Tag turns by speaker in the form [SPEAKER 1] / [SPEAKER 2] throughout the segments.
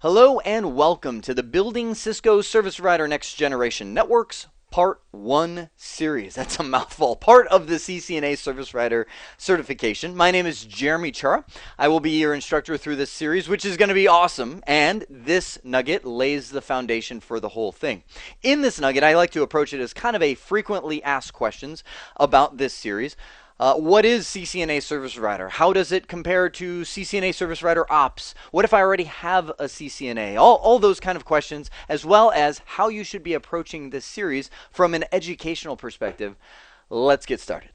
[SPEAKER 1] Hello and welcome to the Building Cisco Service Provider Next Generation Networks Part 1 series. That's a mouthful. Part of the CCNA Service Provider certification. My name is Jeremy Chara. I will be your instructor through this series, which is going to be awesome. And this nugget lays the foundation for the whole thing. In this nugget, I like to approach it as kind of a frequently asked questions about this series. What is CCNA Service Provider? How does it compare to CCNA Service Provider Ops? What if I already have a CCNA? All those kind of questions, as well as how you should be approaching this series from an educational perspective. Let's get started.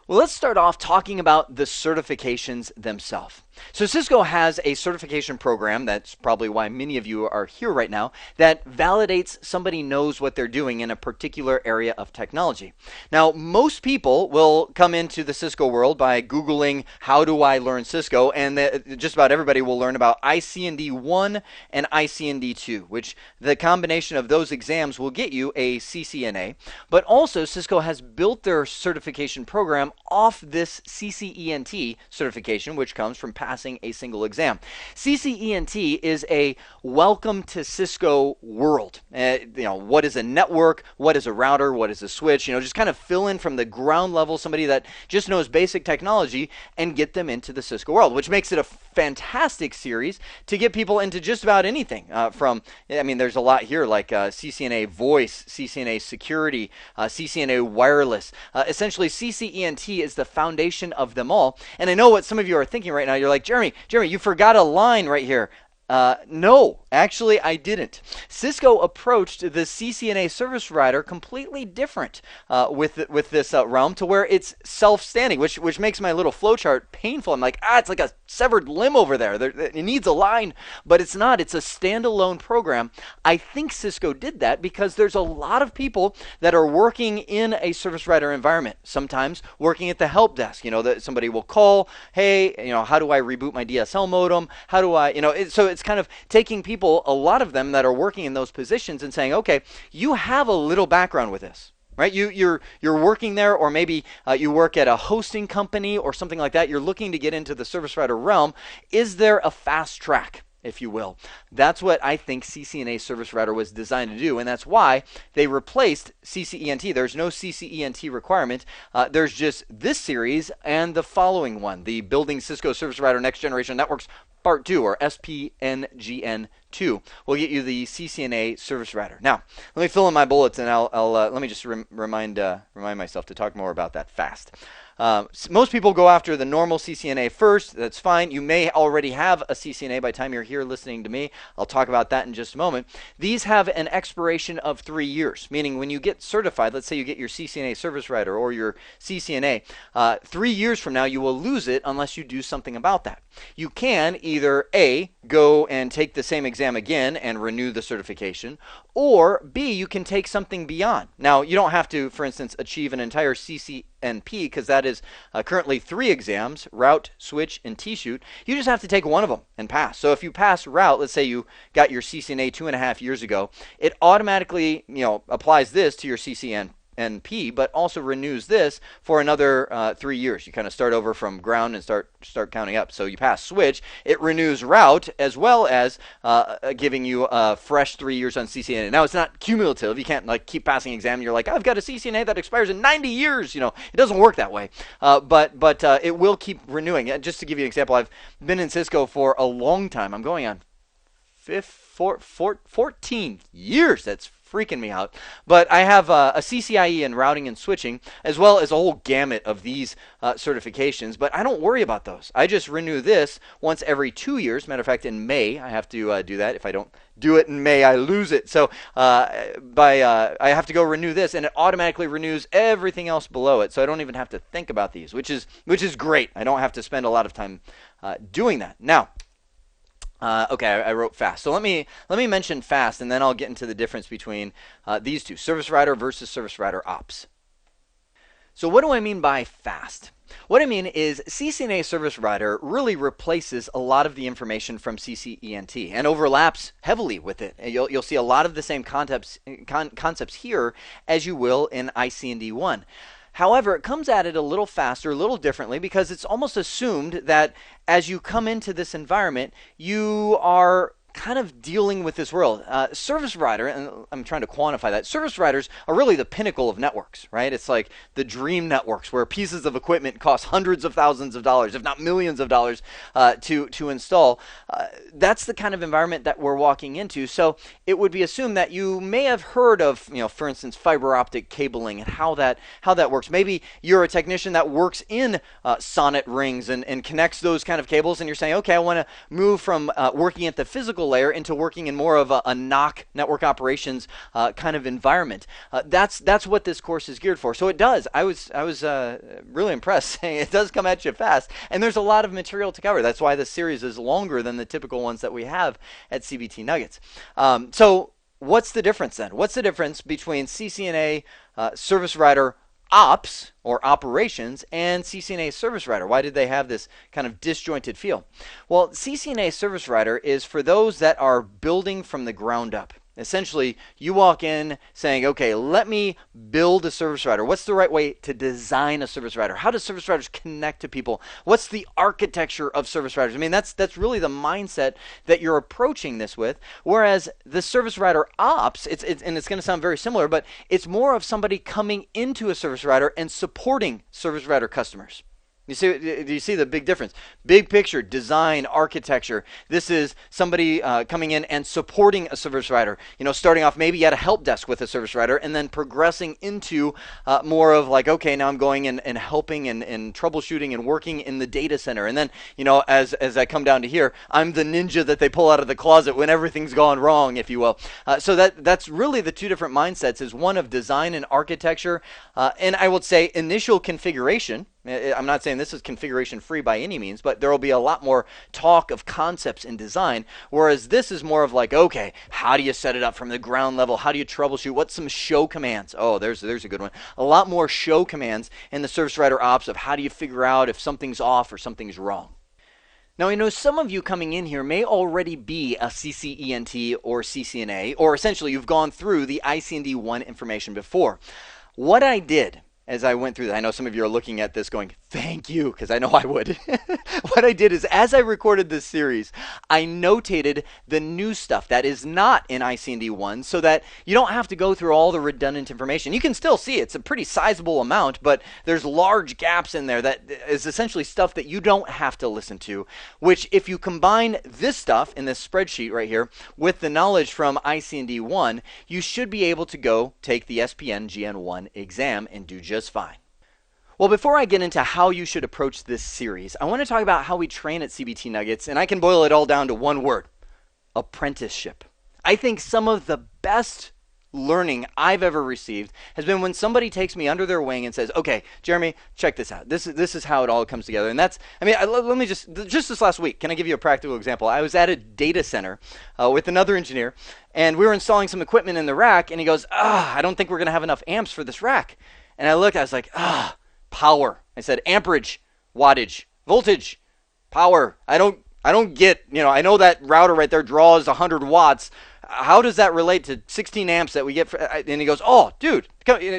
[SPEAKER 1] Well, let's start off talking about the certifications themselves. So Cisco has a certification program, that's probably why many of you are here right now, that validates somebody knows what they're doing in a particular area of technology. Now, most people will come into the Cisco world by Googling, how do I learn Cisco? And just about everybody will learn about ICND1 and ICND2, which the combination of those exams will get you a CCNA. But also, Cisco has built their certification program off this CCENT certification, which comes from passing a single exam. CCENT is a welcome to Cisco world. What is a network? What is a router? What is a switch? Just kind of fill in from the ground level, somebody that just knows basic technology, and get them into the Cisco world, which makes it a fantastic series to get people into just about anything. There's a lot here like CCNA voice, CCNA security, CCNA wireless. Essentially, CCENT is the foundation of them all. And I know what some of you are thinking right now. You're like, Jeremy, you forgot a line right here. No, actually I didn't. Cisco approached the CCNA service provider completely different with this realm, to where it's self-standing, which makes my little flowchart painful. I'm like, it's like a severed limb over there. It needs a line, but it's not. It's a standalone program. I think Cisco did that because there's a lot of people that are working in a service provider environment, sometimes working at the help desk. That somebody will call, hey, how do I reboot my DSL modem? How do I, so it's kind of taking people, a lot of them that are working in those positions, and saying, okay, you have a little background with this, right? You're working there, or maybe you work at a hosting company or something like that. You're looking to get into the service provider realm. Is there a fast track, if you will? That's what I think CCNA Service Provider was designed to do, and that's why they replaced CCENT. There's no CCENT requirement. There's just this series and the following one, the Building Cisco Service Provider Next Generation Networks Part 2, or SPNGN2, will get you the CCNA Service Provider. Now, let me fill in my bullets, and let me just remind myself to talk more about that fast. Most people go after the normal CCNA first. That's fine. You may already have a CCNA by the time you're here listening to me. I'll talk about that in just a moment. These have an expiration of 3 years, meaning when you get certified, let's say you get your CCNA Service Provider or your CCNA, 3 years from now you will lose it unless you do something about that. You can either A, go and take the same exam again and renew the certification, or B, you can take something beyond. Now, you don't have to, for instance, achieve an entire CCNP, because that is currently 3 exams, route, switch, and T-shoot. You just have to take one of them and pass. So if you pass route, let's say you got your CCNA 2.5 years ago, it automatically applies this to your CCNP, but also renews this for another 3 years. You kind of start over from ground and start counting up. So you pass switch, it renews route, as well as giving you a fresh 3 years on CCNA. Now, it's not cumulative. You can't keep passing exam. You're like, I've got a CCNA that expires in 90 years. It doesn't work that way. But it will keep renewing. Just to give you an example, I've been in Cisco for a long time. I'm going on 14 years. That's freaking me out. But I have a CCIE in routing and switching, as well as a whole gamut of these certifications. But I don't worry about those. I just renew this once every 2 years. Matter of fact, in May, I have to do that. If I don't do it in May, I lose it. So I have to go renew this, and it automatically renews everything else below it. So I don't even have to think about these, which is great. I don't have to spend a lot of time doing that. Now, okay, I wrote fast. So let me mention fast, and then I'll get into the difference between these two, service provider versus service provider ops. So what do I mean by fast? What I mean is CCNA Service Provider really replaces a lot of the information from CCENT and overlaps heavily with it. And you'll see a lot of the same concepts here as you will in ICND1. However, it comes at it a little faster, a little differently, because it's almost assumed that as you come into this environment, you are kind of dealing with this world. Service provider, and I'm trying to quantify that, service providers are really the pinnacle of networks, right? It's like the dream networks where pieces of equipment cost hundreds of thousands of dollars, if not millions of dollars, to install. That's the kind of environment that we're walking into. So it would be assumed that you may have heard of, for instance, fiber optic cabling and how that works. Maybe you're a technician that works in sonnet rings and connects those kind of cables, and you're saying, okay, I want to move from working at the physical layer into working in more of a NOC, network operations kind of environment. That's what this course is geared for. So it does. I was really impressed. It does come at you fast, and there's a lot of material to cover. That's why this series is longer than the typical ones that we have at CBT Nuggets. So what's the difference then? What's the difference between CCNA Service Provider Ops or operations and CCNA Service Provider? Why did they have this kind of disjointed feel? Well, CCNA Service Provider is for those that are building from the ground up. Essentially, you walk in saying, okay, let me build a service provider. What's the right way to design a service provider? How do service providers connect to people? What's the architecture of service providers? I mean, that's really the mindset that you're approaching this with. Whereas the service provider ops, it's going to sound very similar, but it's more of somebody coming into a service provider and supporting service provider customers. Do you see the big difference? Big picture, design, architecture. This is somebody coming in and supporting a service provider. Starting off maybe at a help desk with a service provider and then progressing into more of like, okay, now I'm going and helping and troubleshooting and working in the data center. And then, as I come down to here, I'm the ninja that they pull out of the closet when everything's gone wrong, if you will. So that's really the two different mindsets, is one of design and architecture. And I would say initial configuration. I'm not saying this is configuration free by any means, but there will be a lot more talk of concepts in design, whereas this is more of like, okay, how do you set it up from the ground level? How do you troubleshoot? What's some show commands? Oh, there's a good one. A lot more show commands in the service provider ops of how do you figure out if something's off or something's wrong. Now, I know some of you coming in here may already be a CCENT or CCNA, or essentially you've gone through the ICND1 information before. What I did as I went through that, I know some of you are looking at this going, thank you, because I know I would. What I did is, as I recorded this series, I notated the new stuff that is not in ICND1 so that you don't have to go through all the redundant information. You can still see it's a pretty sizable amount, but there's large gaps in there that is essentially stuff that you don't have to listen to, which if you combine this stuff in this spreadsheet right here with the knowledge from ICND1, you should be able to go take the SPNGN1 exam and do just fine. Well, before I get into how you should approach this series, I want to talk about how we train at CBT Nuggets, and I can boil it all down to one word: apprenticeship. I think some of the best learning I've ever received has been when somebody takes me under their wing and says, okay, Jeremy, check this out. This is how it all comes together. And that's, let me just this last week, can I give you a practical example? I was at a data center with another engineer, and we were installing some equipment in the rack, and he goes, I don't think we're going to have enough amps for this rack. And I looked, I was like, power. I said amperage, wattage, voltage, power. I don't get, I know that router right there draws 100 watts. How does that relate to 16 amps that we get? And he goes, oh, dude.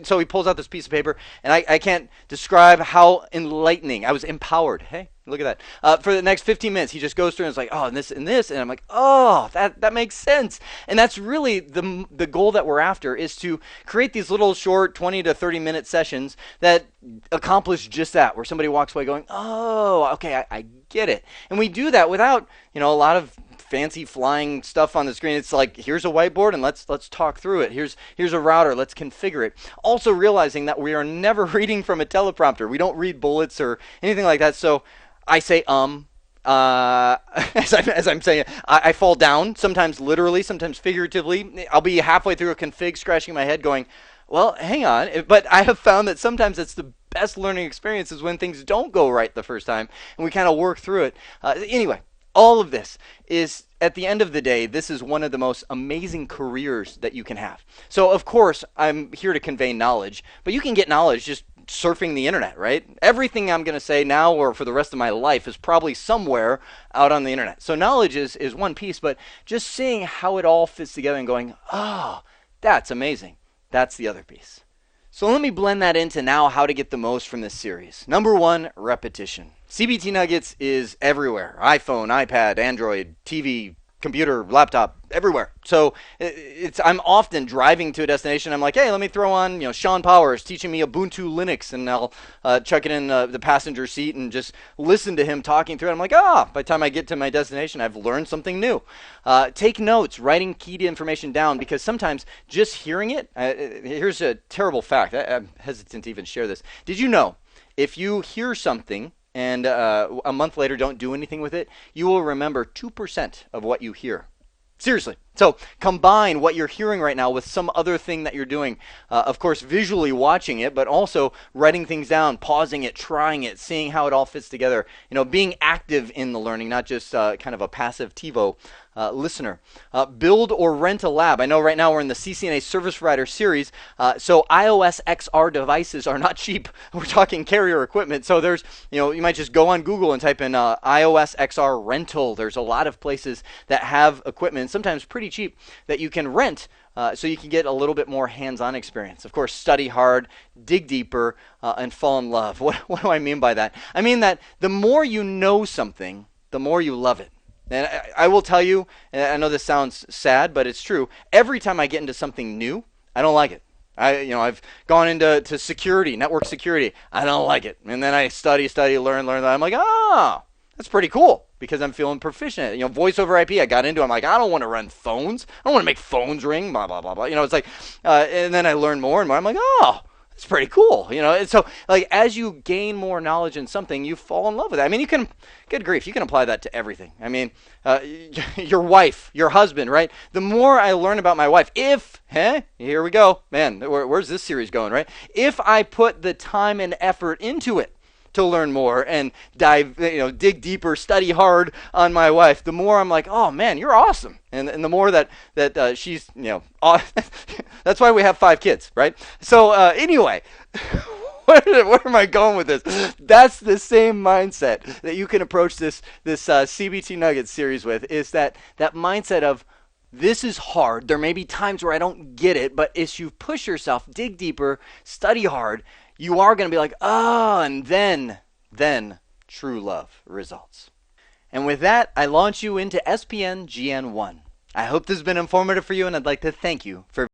[SPEAKER 1] So he pulls out this piece of paper, and I can't describe how enlightening. I was empowered. Hey, look at that. For the next 15 minutes, he just goes through and is like, oh, and this and this. And I'm like, oh, that makes sense. And that's really the goal that we're after, is to create these little short 20 to 30 minute sessions that accomplish just that, where somebody walks away going, oh, okay, I get it. And we do that without, a lot of fancy flying stuff on the screen. It's like, here's a whiteboard and let's talk through it. Here's a router, let's configure it. Also realizing that we are never reading from a teleprompter. We don't read bullets or anything like that. So I say as I'm saying it, I fall down, sometimes literally, sometimes figuratively. I'll be halfway through a config scratching my head going, well, hang on. But I have found that sometimes it's the best learning experience is when things don't go right the first time and we kind of work through it. Anyway, all of this is, at the end of the day, this is one of the most amazing careers that you can have. So, of course, I'm here to convey knowledge, but you can get knowledge just surfing the internet, right? Everything I'm going to say now or for the rest of my life is probably somewhere out on the internet. So knowledge is one piece, but just seeing how it all fits together and going, oh, that's amazing. That's the other piece. So let me blend that into now how to get the most from this series. Number one, repetition. CBT Nuggets is everywhere. iPhone, iPad, Android, TV, computer, laptop, everywhere. So I'm often driving to a destination. I'm like, hey, let me throw on, Sean Powers teaching me Ubuntu Linux, and I'll chuck it in the passenger seat and just listen to him talking through it. I'm like, by the time I get to my destination, I've learned something new. Take notes, writing key information down, because sometimes just hearing it, here's a terrible fact. I'm hesitant to even share this. Did you know if you hear something and a month later don't do anything with it, you will remember 2% of what you hear? Seriously. So combine what you're hearing right now with some other thing that you're doing. Of course, visually watching it, but also writing things down, pausing it, trying it, seeing how it all fits together. Being active in the learning, not just kind of a passive TiVo listener. Build or rent a lab. I know right now we're in the CCNA Service Provider series, so iOS XR devices are not cheap. We're talking carrier equipment. So there's, you might just go on Google and type in iOS XR rental. There's a lot of places that have equipment, sometimes pretty cheap, that you can rent so you can get a little bit more hands-on experience. Of course, study hard, dig deeper, and fall in love. What do I mean by that? I mean that the more you know something, the more you love it. And I will tell you, and I know this sounds sad, but it's true. Every time I get into something new, I don't like it. I've gone into security, network security. I don't like it. And then I study, learn. I'm like, that's pretty cool, because I'm feeling proficient. Voice over IP, I got into. I'm like, I don't want to run phones. I don't want to make phones ring, blah, blah, blah, blah. It's like, and then I learn more and more. I'm like, it's pretty cool, And so, like, as you gain more knowledge in something, you fall in love with it. I mean, good grief, you can apply that to everything. I mean, your wife, your husband, right? The more I learn about my wife, here we go, man, where's this series going, right? If I put the time and effort into it to learn more and dig deeper, study hard on my wife, the more I'm like, oh man, you're awesome. And the more that she's, that's why we have 5 kids, right? So anyway, where am I going with this? That's the same mindset that you can approach this CBT Nuggets series with, is that mindset of, this is hard. There may be times where I don't get it, but as you push yourself, dig deeper, study hard, you are going to be like, and then true love results. And with that, I launch you into SPNGN1. I hope this has been informative for you, and I'd like to thank you for